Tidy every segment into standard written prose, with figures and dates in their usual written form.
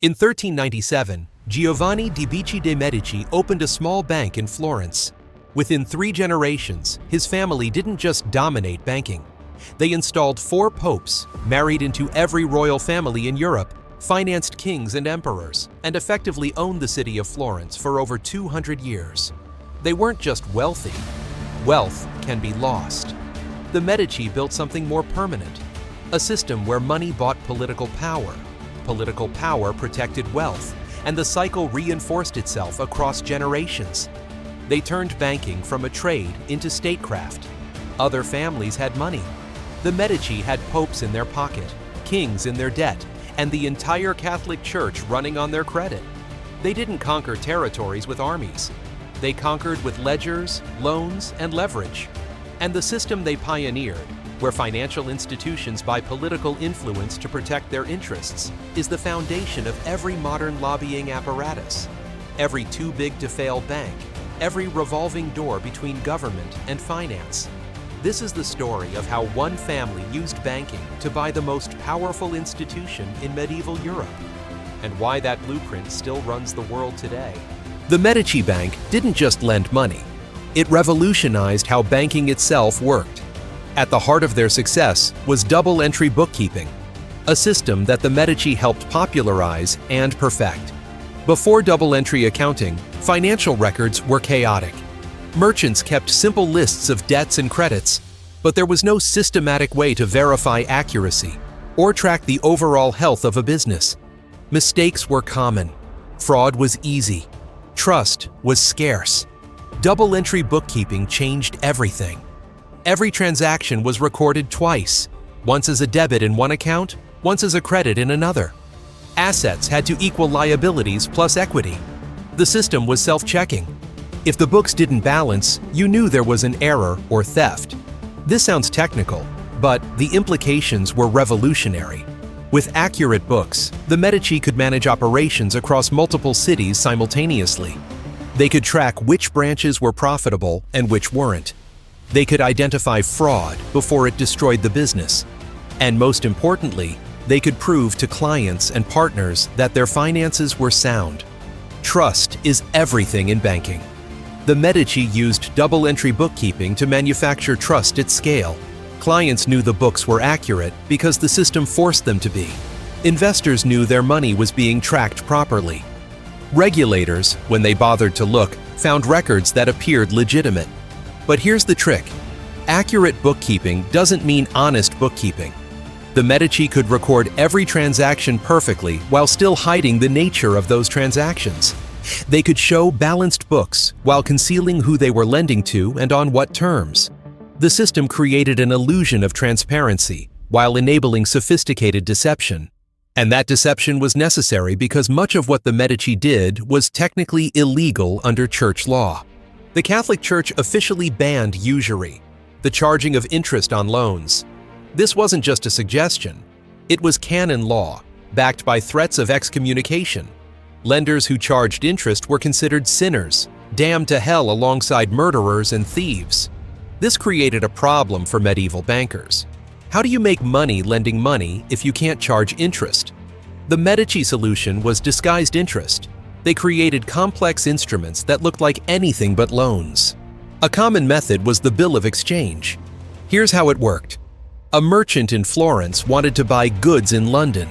In 1397, Giovanni di Medici de' Medici opened a small bank in Florence. Within 3 generations, his family didn't just dominate banking. They installed 4 popes, married into every royal family in Europe, financed kings and emperors, and effectively owned the city of Florence for over 200 years. They weren't just wealthy. Wealth can be lost. The Medici built something more permanent, a system where money bought political power. Political power protected wealth, and the cycle reinforced itself across generations. They turned banking from a trade into statecraft. Other families had money. The Medici had popes in their pocket, kings in their debt, and the entire Catholic Church running on their credit. They didn't conquer territories with armies. They conquered with ledgers, loans, and leverage. And the system they pioneered, where financial institutions buy political influence to protect their interests, is the foundation of every modern lobbying apparatus, every too-big-to-fail bank, every revolving door between government and finance. This is the story of how one family used banking to buy the most powerful institution in medieval Europe, and why that blueprint still runs the world today. The Medici Bank didn't just lend money. It revolutionized how banking itself worked. At the heart of their success was double-entry bookkeeping, a system that the Medici helped popularize and perfect. Before double-entry accounting, financial records were chaotic. Merchants kept simple lists of debts and credits, but there was no systematic way to verify accuracy or track the overall health of a business. Mistakes were common. Fraud was easy. Trust was scarce. Double-entry bookkeeping changed everything. Every transaction was recorded twice, once as a debit in one account, once as a credit in another. Assets had to equal liabilities plus equity. The system was self-checking. If the books didn't balance, you knew there was an error or theft. This sounds technical, but the implications were revolutionary. With accurate books, the Medici could manage operations across multiple cities simultaneously. They could track which branches were profitable and which weren't. They could identify fraud before it destroyed the business. And most importantly, they could prove to clients and partners that their finances were sound. Trust is everything in banking. The Medici used double-entry bookkeeping to manufacture trust at scale. Clients knew the books were accurate because the system forced them to be. Investors knew their money was being tracked properly. Regulators, when they bothered to look, found records that appeared legitimate. But here's the trick. Accurate bookkeeping doesn't mean honest bookkeeping. The Medici could record every transaction perfectly while still hiding the nature of those transactions. They could show balanced books while concealing who they were lending to and on what terms. The system created an illusion of transparency while enabling sophisticated deception. And that deception was necessary because much of what the Medici did was technically illegal under church law. The Catholic Church officially banned usury, the charging of interest on loans. This wasn't just a suggestion. It was canon law, backed by threats of excommunication. Lenders who charged interest were considered sinners, damned to hell alongside murderers and thieves. This created a problem for medieval bankers. How do you make money lending money if you can't charge interest? The Medici solution was disguised interest. They created complex instruments that looked like anything but loans. A common method was the bill of exchange. Here's how it worked. A merchant in Florence wanted to buy goods in London.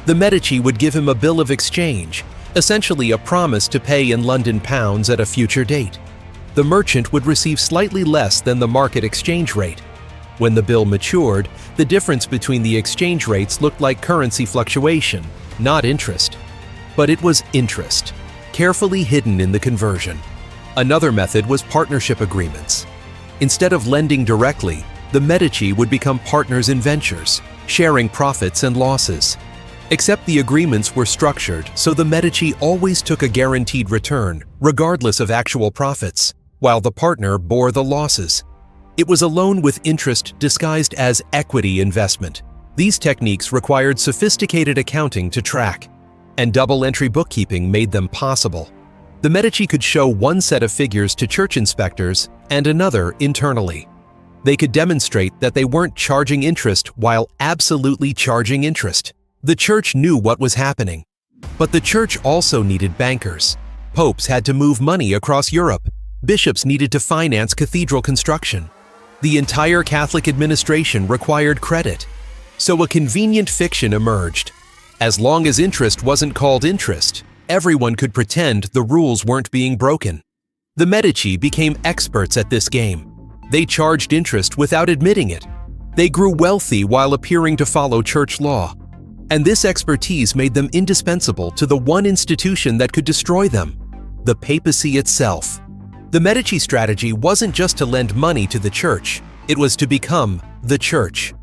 The Medici would give him a bill of exchange, essentially a promise to pay in London pounds at a future date. The merchant would receive slightly less than the market exchange rate. When the bill matured, the difference between the exchange rates looked like currency fluctuation, not interest. But it was interest, carefully hidden in the conversion. Another method was partnership agreements. Instead of lending directly, the Medici would become partners in ventures, sharing profits and losses. Except the agreements were structured so the Medici always took a guaranteed return, regardless of actual profits, while the partner bore the losses. It was a loan with interest disguised as equity investment. These techniques required sophisticated accounting to track, and double-entry bookkeeping made them possible. The Medici could show one set of figures to church inspectors and another internally. They could demonstrate that they weren't charging interest while absolutely charging interest. The church knew what was happening. But the church also needed bankers. Popes had to move money across Europe. Bishops needed to finance cathedral construction. The entire Catholic administration required credit. So a convenient fiction emerged. As long as interest wasn't called interest, everyone could pretend the rules weren't being broken. The Medici became experts at this game. They charged interest without admitting it. They grew wealthy while appearing to follow church law. And this expertise made them indispensable to the one institution that could destroy them, the papacy itself. The Medici strategy wasn't just to lend money to the church, it was to become the church.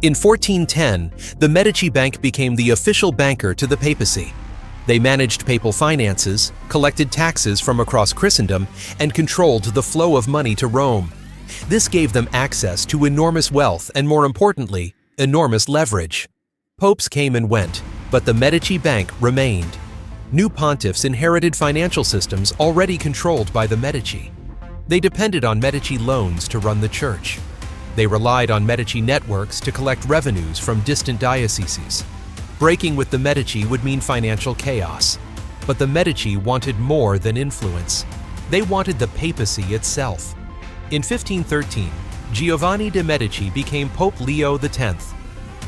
In 1410, the Medici Bank became the official banker to the papacy. They managed papal finances, collected taxes from across Christendom, and controlled the flow of money to Rome. This gave them access to enormous wealth and, more importantly, enormous leverage. Popes came and went, but the Medici Bank remained. New pontiffs inherited financial systems already controlled by the Medici. They depended on Medici loans to run the church. They relied on Medici networks to collect revenues from distant dioceses. Breaking with the Medici would mean financial chaos. But the Medici wanted more than influence. They wanted the papacy itself. In 1513, Giovanni de' Medici became Pope Leo X.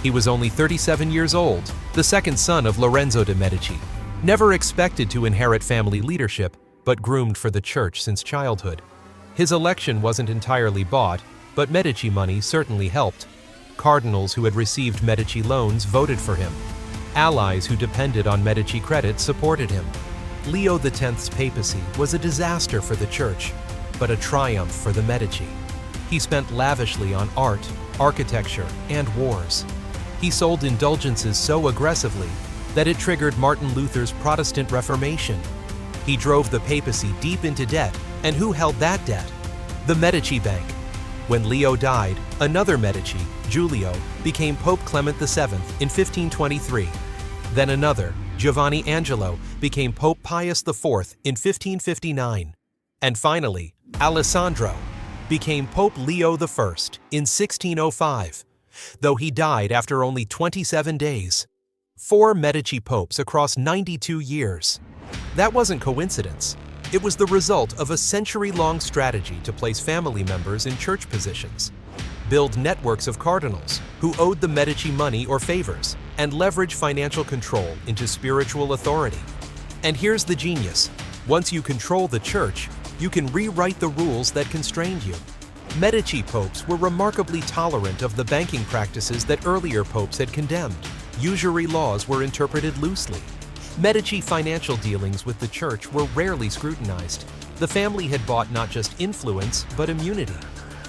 He was only 37 years old, the second son of Lorenzo de' Medici, never expected to inherit family leadership, but groomed for the church since childhood. His election wasn't entirely bought, but Medici money certainly helped. Cardinals who had received Medici loans voted for him. Allies who depended on Medici credit supported him. Leo X's papacy was a disaster for the church, but a triumph for the Medici. He spent lavishly on art, architecture, and wars. He sold indulgences so aggressively that it triggered Martin Luther's Protestant Reformation. He drove the papacy deep into debt, and who held that debt? The Medici Bank. When Leo died, another Medici, Giulio, became Pope Clement VII in 1523. Then another, Giovanni Angelo, became Pope Pius IV in 1559. And finally, Alessandro became Pope Leo I in 1605. Though he died after only 27 days. 4 Medici popes across 92 years. That wasn't coincidence. It was the result of a century-long strategy to place family members in church positions, build networks of cardinals who owed the Medici money or favors, and leverage financial control into spiritual authority. And here's the genius. Once you control the church, you can rewrite the rules that constrained you. Medici popes were remarkably tolerant of the banking practices that earlier popes had condemned. Usury laws were interpreted loosely. Medici financial dealings with the church were rarely scrutinized. The family had bought not just influence, but immunity.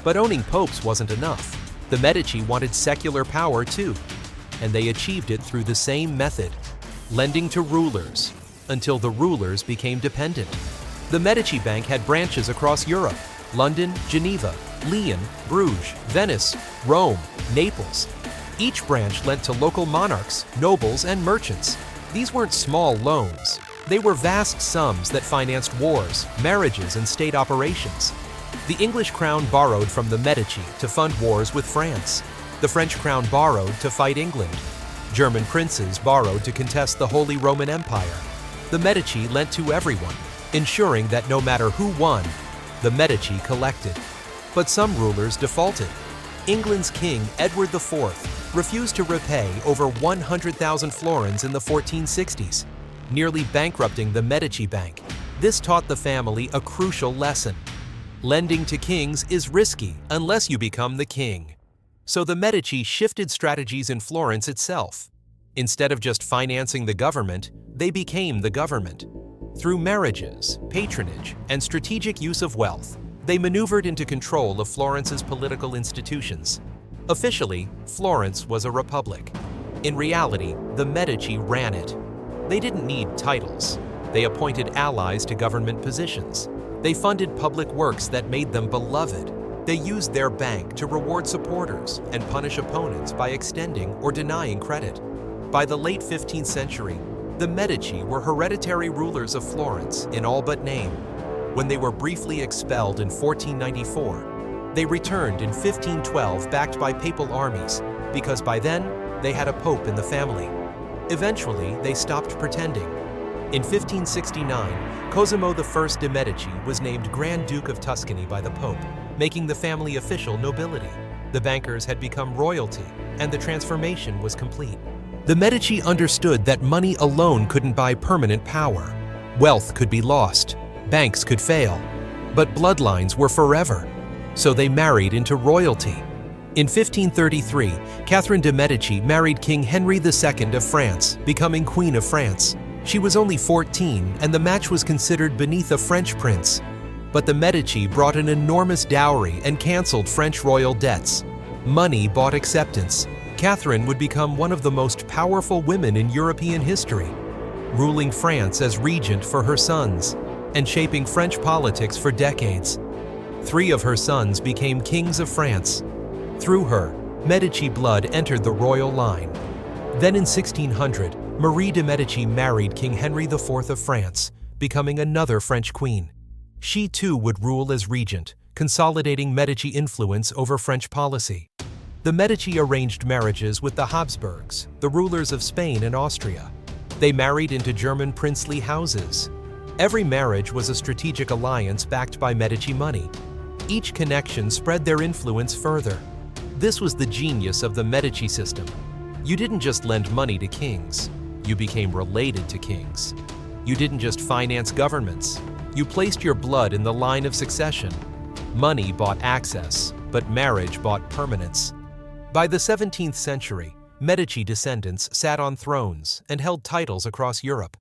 But owning popes wasn't enough. The Medici wanted secular power too, and they achieved it through the same method, lending to rulers, until the rulers became dependent. The Medici Bank had branches across Europe: London, Geneva, Lyon, Bruges, Venice, Rome, Naples. Each branch lent to local monarchs, nobles, and merchants. These weren't small loans. They were vast sums that financed wars, marriages, and state operations. The English crown borrowed from the Medici to fund wars with France. The French crown borrowed to fight England. German princes borrowed to contest the Holy Roman Empire. The Medici lent to everyone, ensuring that no matter who won, the Medici collected. But some rulers defaulted. England's King Edward IV refused to repay over 100,000 florins in the 1460s, nearly bankrupting the Medici Bank. This taught the family a crucial lesson. Lending to kings is risky unless you become the king. So the Medici shifted strategies in Florence itself. Instead of just financing the government, they became the government. Through marriages, patronage, and strategic use of wealth, they maneuvered into control of Florence's political institutions. Officially, Florence was a republic. In reality, the Medici ran it. They didn't need titles. They appointed allies to government positions. They funded public works that made them beloved. They used their bank to reward supporters and punish opponents by extending or denying credit. By the late 15th century, the Medici were hereditary rulers of Florence in all but name. When they were briefly expelled in 1494, they returned in 1512 backed by papal armies, because by then they had a pope in the family. Eventually, they stopped pretending. In 1569, Cosimo I de' Medici was named Grand Duke of Tuscany by the Pope, making the family official nobility. The bankers had become royalty, and the transformation was complete. The Medici understood that money alone couldn't buy permanent power. Wealth could be lost, banks could fail, but bloodlines were forever. So they married into royalty. In 1533, Catherine de' Medici married King Henry II of France, becoming Queen of France. She was only 14, and the match was considered beneath a French prince. But the Medici brought an enormous dowry and canceled French royal debts. Money bought acceptance. Catherine would become one of the most powerful women in European history, ruling France as regent for her sons and shaping French politics for decades. 3 of her sons became kings of France. Through her, Medici blood entered the royal line. Then in 1600, Marie de' Medici married King Henry IV of France, becoming another French queen. She too would rule as regent, consolidating Medici influence over French policy. The Medici arranged marriages with the Habsburgs, the rulers of Spain and Austria. They married into German princely houses. Every marriage was a strategic alliance backed by Medici money. Each connection spread their influence further. This was the genius of the Medici system. You didn't just lend money to kings, you became related to kings. You didn't just finance governments, you placed your blood in the line of succession. Money bought access, but marriage bought permanence. By the 17th century, Medici descendants sat on thrones and held titles across Europe.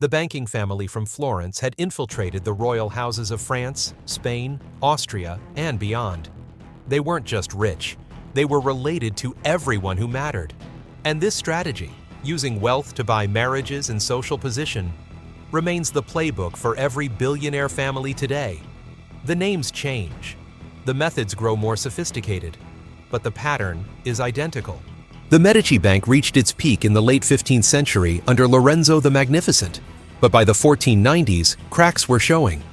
The banking family from Florence had infiltrated the royal houses of France, Spain, Austria, and beyond. They weren't just rich, they were related to everyone who mattered. And this strategy, using wealth to buy marriages and social position, remains the playbook for every billionaire family today. The names change, the methods grow more sophisticated, but the pattern is identical. The Medici Bank reached its peak in the late 15th century under Lorenzo the Magnificent, but by the 1490s, cracks were showing.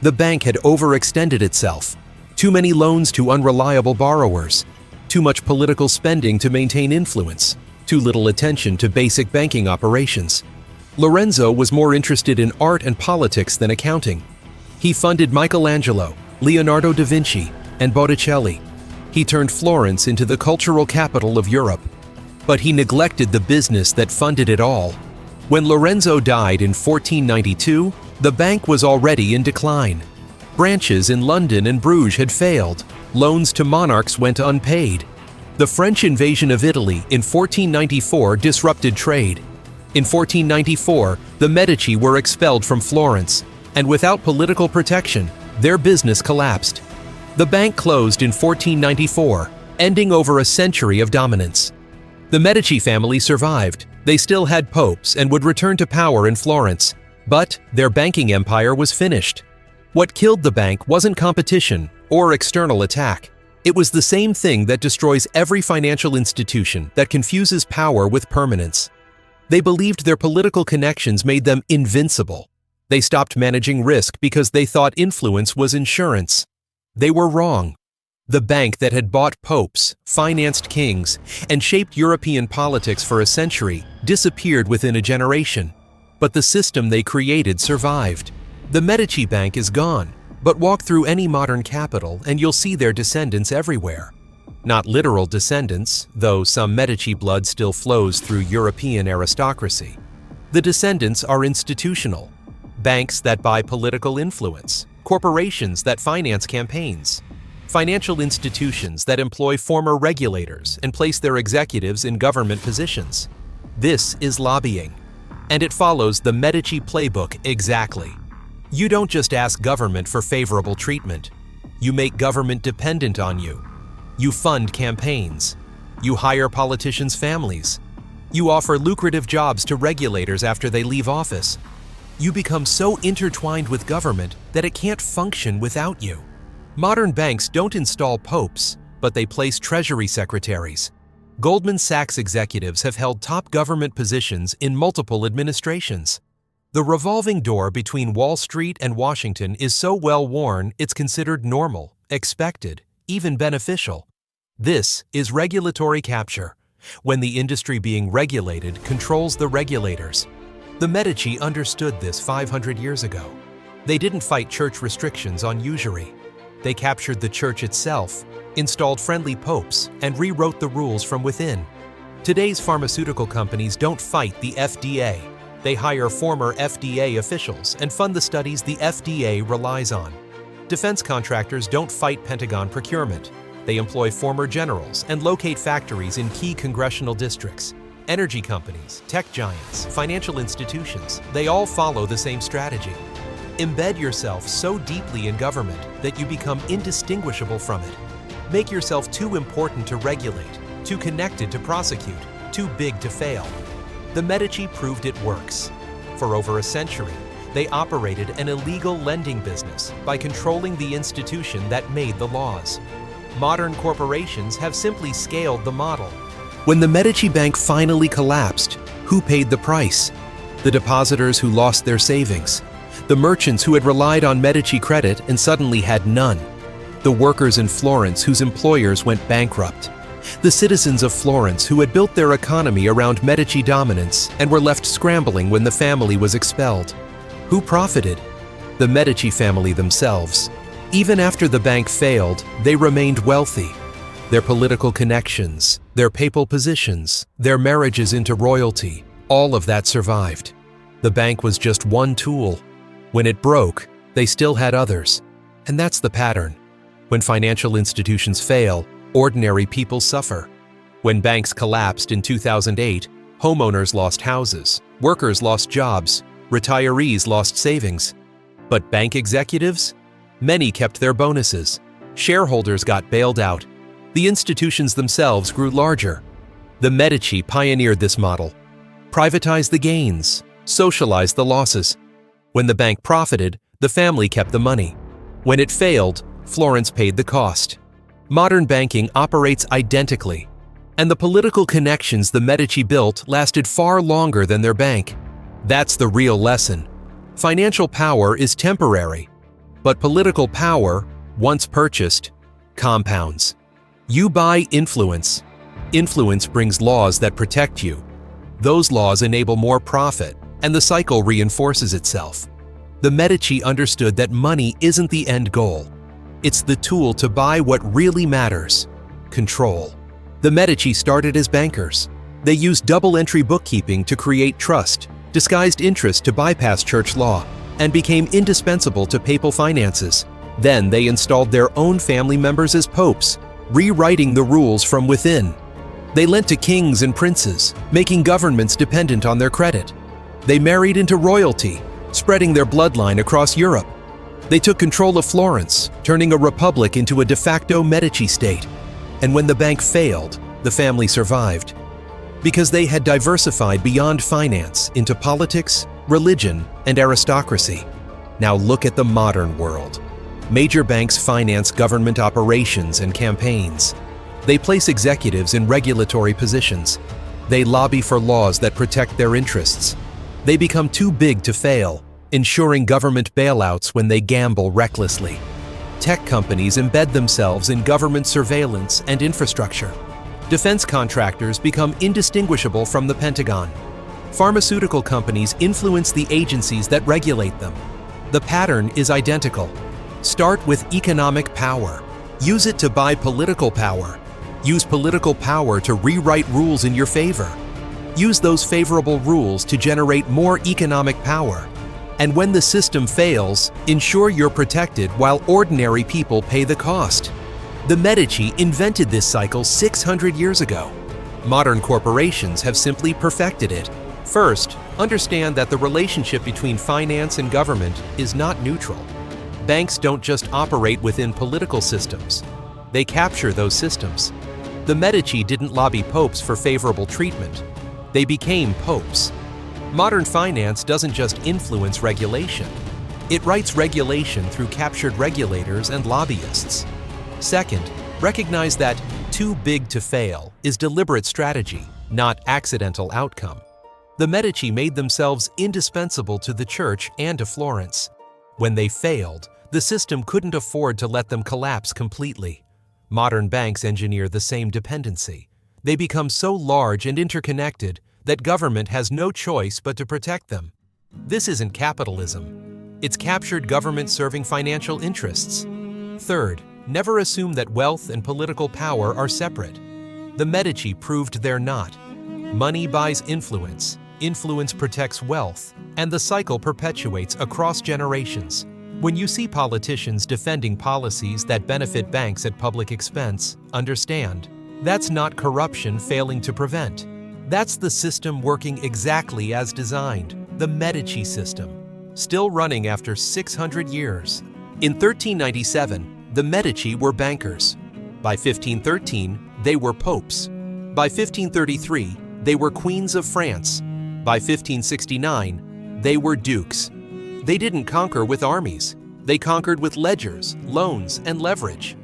The bank had overextended itself. Too many loans to unreliable borrowers, too much political spending to maintain influence, too little attention to basic banking operations. Lorenzo was more interested in art and politics than accounting. He funded Michelangelo, Leonardo da Vinci, and Botticelli. He turned Florence into the cultural capital of Europe. But he neglected the business that funded it all. When Lorenzo died in 1492, the bank was already in decline. Branches in London and Bruges had failed. Loans to monarchs went unpaid. The French invasion of Italy in 1494 disrupted trade. In 1494, the Medici were expelled from Florence, and without political protection, their business collapsed. The bank closed in 1494, ending over a century of dominance. The Medici family survived. They still had popes and would return to power in Florence, but their banking empire was finished. What killed the bank wasn't competition or external attack. It was the same thing that destroys every financial institution that confuses power with permanence. They believed their political connections made them invincible. They stopped managing risk because they thought influence was insurance. They were wrong. The bank that had bought popes, financed kings, and shaped European politics for a century disappeared within a generation. But the system they created survived. The Medici Bank is gone, but walk through any modern capital and you'll see their descendants everywhere. Not literal descendants, though some Medici blood still flows through European aristocracy. The descendants are institutional. Banks that buy political influence, corporations that finance campaigns, financial institutions that employ former regulators and place their executives in government positions. This is lobbying, and it follows the Medici playbook exactly. You don't just ask government for favorable treatment. You make government dependent on you. You fund campaigns. You hire politicians' families. You offer lucrative jobs to regulators after they leave office. You become so intertwined with government that it can't function without you. Modern banks don't install popes, but they place treasury secretaries. Goldman Sachs executives have held top government positions in multiple administrations. The revolving door between Wall Street and Washington is so well worn it's considered normal, expected, even beneficial. This is regulatory capture, when the industry being regulated controls the regulators. The Medici understood this 500 years ago. They didn't fight church restrictions on usury. They captured the church itself, installed friendly popes, and rewrote the rules from within. Today's pharmaceutical companies don't fight the FDA. They hire former FDA officials and fund the studies the FDA relies on. Defense contractors don't fight Pentagon procurement. They employ former generals and locate factories in key congressional districts. Energy companies, tech giants, financial institutions, they all follow the same strategy. Embed yourself so deeply in government that you become indistinguishable from it. Make yourself too important to regulate, too connected to prosecute, too big to fail. The Medici proved it works. For over a century, they operated an illegal lending business by controlling the institution that made the laws. Modern corporations have simply scaled the model. When the Medici Bank finally collapsed, who paid the price? The depositors who lost their savings. The merchants who had relied on Medici credit and suddenly had none. The workers in Florence whose employers went bankrupt. The citizens of Florence who had built their economy around Medici dominance and were left scrambling when the family was expelled. Who profited? The Medici family themselves. Even after the bank failed, they remained wealthy. Their political connections, their papal positions, their marriages into royalty, all of that survived. The bank was just one tool. When it broke, they still had others. And that's the pattern. When financial institutions fail, ordinary people suffer. When banks collapsed in 2008, homeowners lost houses, workers lost jobs, retirees lost savings. But bank executives? Many kept their bonuses. Shareholders got bailed out. The institutions themselves grew larger. The Medici pioneered this model. Privatize the gains, socialize the losses. When the bank profited, the family kept the money. When it failed, Florence paid the cost. Modern banking operates identically, and the political connections the Medici built lasted far longer than their bank. That's the real lesson. Financial power is temporary, but political power, once purchased, compounds. You buy influence. Influence brings laws that protect you. Those laws enable more profit, and the cycle reinforces itself. The Medici understood that money isn't the end goal. It's the tool to buy what really matters: control. The Medici started as bankers. They used double-entry bookkeeping to create trust, disguised interest to bypass church law, and became indispensable to papal finances. Then they installed their own family members as popes, rewriting the rules from within. They lent to kings and princes, making governments dependent on their credit. They married into royalty, spreading their bloodline across Europe. They took control of Florence, turning a republic into a de facto Medici state. And when the bank failed, the family survived. Because they had diversified beyond finance into politics, religion, and aristocracy. Now look at the modern world. Major banks finance government operations and campaigns. They place executives in regulatory positions. They lobby for laws that protect their interests. They become too big to fail, ensuring government bailouts when they gamble recklessly. Tech companies embed themselves in government surveillance and infrastructure. Defense contractors become indistinguishable from the Pentagon. Pharmaceutical companies influence the agencies that regulate them. The pattern is identical. Start with economic power. Use it to buy political power. Use political power to rewrite rules in your favor. Use those favorable rules to generate more economic power. And when the system fails, ensure you're protected while ordinary people pay the cost. The Medici invented this cycle 600 years ago. Modern corporations have simply perfected it. First, understand that the relationship between finance and government is not neutral. Banks don't just operate within political systems. They capture those systems. The Medici didn't lobby popes for favorable treatment. They became popes. Modern finance doesn't just influence regulation. It writes regulation through captured regulators and lobbyists. Second, recognize that too big to fail is deliberate strategy, not accidental outcome. The Medici made themselves indispensable to the church and to Florence. When they failed, the system couldn't afford to let them collapse completely. Modern banks engineer the same dependency. They become so large and interconnected that government has no choice but to protect them. This isn't capitalism. It's captured government serving financial interests. Third, never assume that wealth and political power are separate. The Medici proved they're not. Money buys influence, influence protects wealth, and the cycle perpetuates across generations. When you see politicians defending policies that benefit banks at public expense, understand, that's not corruption failing to prevent. That's the system working exactly as designed, the Medici system, still running after 600 years. In 1397, the Medici were bankers. By 1513, they were popes. By 1533, they were queens of France. By 1569, they were dukes. They didn't conquer with armies. They conquered with ledgers, loans, and leverage.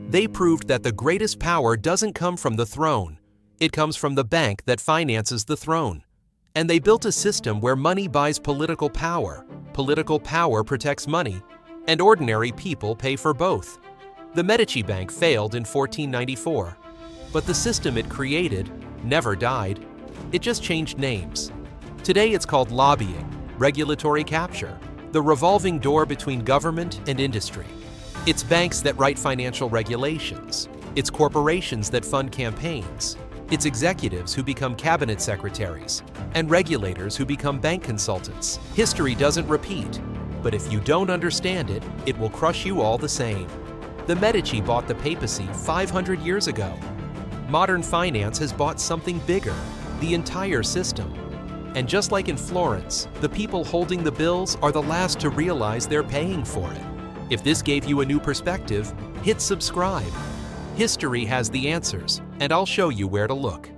They proved that the greatest power doesn't come from the throne. It comes from the bank that finances the throne. And they built a system where money buys political power protects money, and ordinary people pay for both. The Medici Bank failed in 1494, but the system it created never died. It just changed names. Today it's called lobbying, regulatory capture, the revolving door between government and industry. It's banks that write financial regulations. It's corporations that fund campaigns. It's executives who become cabinet secretaries, and regulators who become bank consultants. History doesn't repeat, but if you don't understand it, it will crush you all the same. The Medici bought the Papacy 500 years ago. Modern finance has bought something bigger, the entire system. And just like in Florence, the people holding the bills are the last to realize they're paying for it. If this gave you a new perspective, hit subscribe. History has the answers, and I'll show you where to look.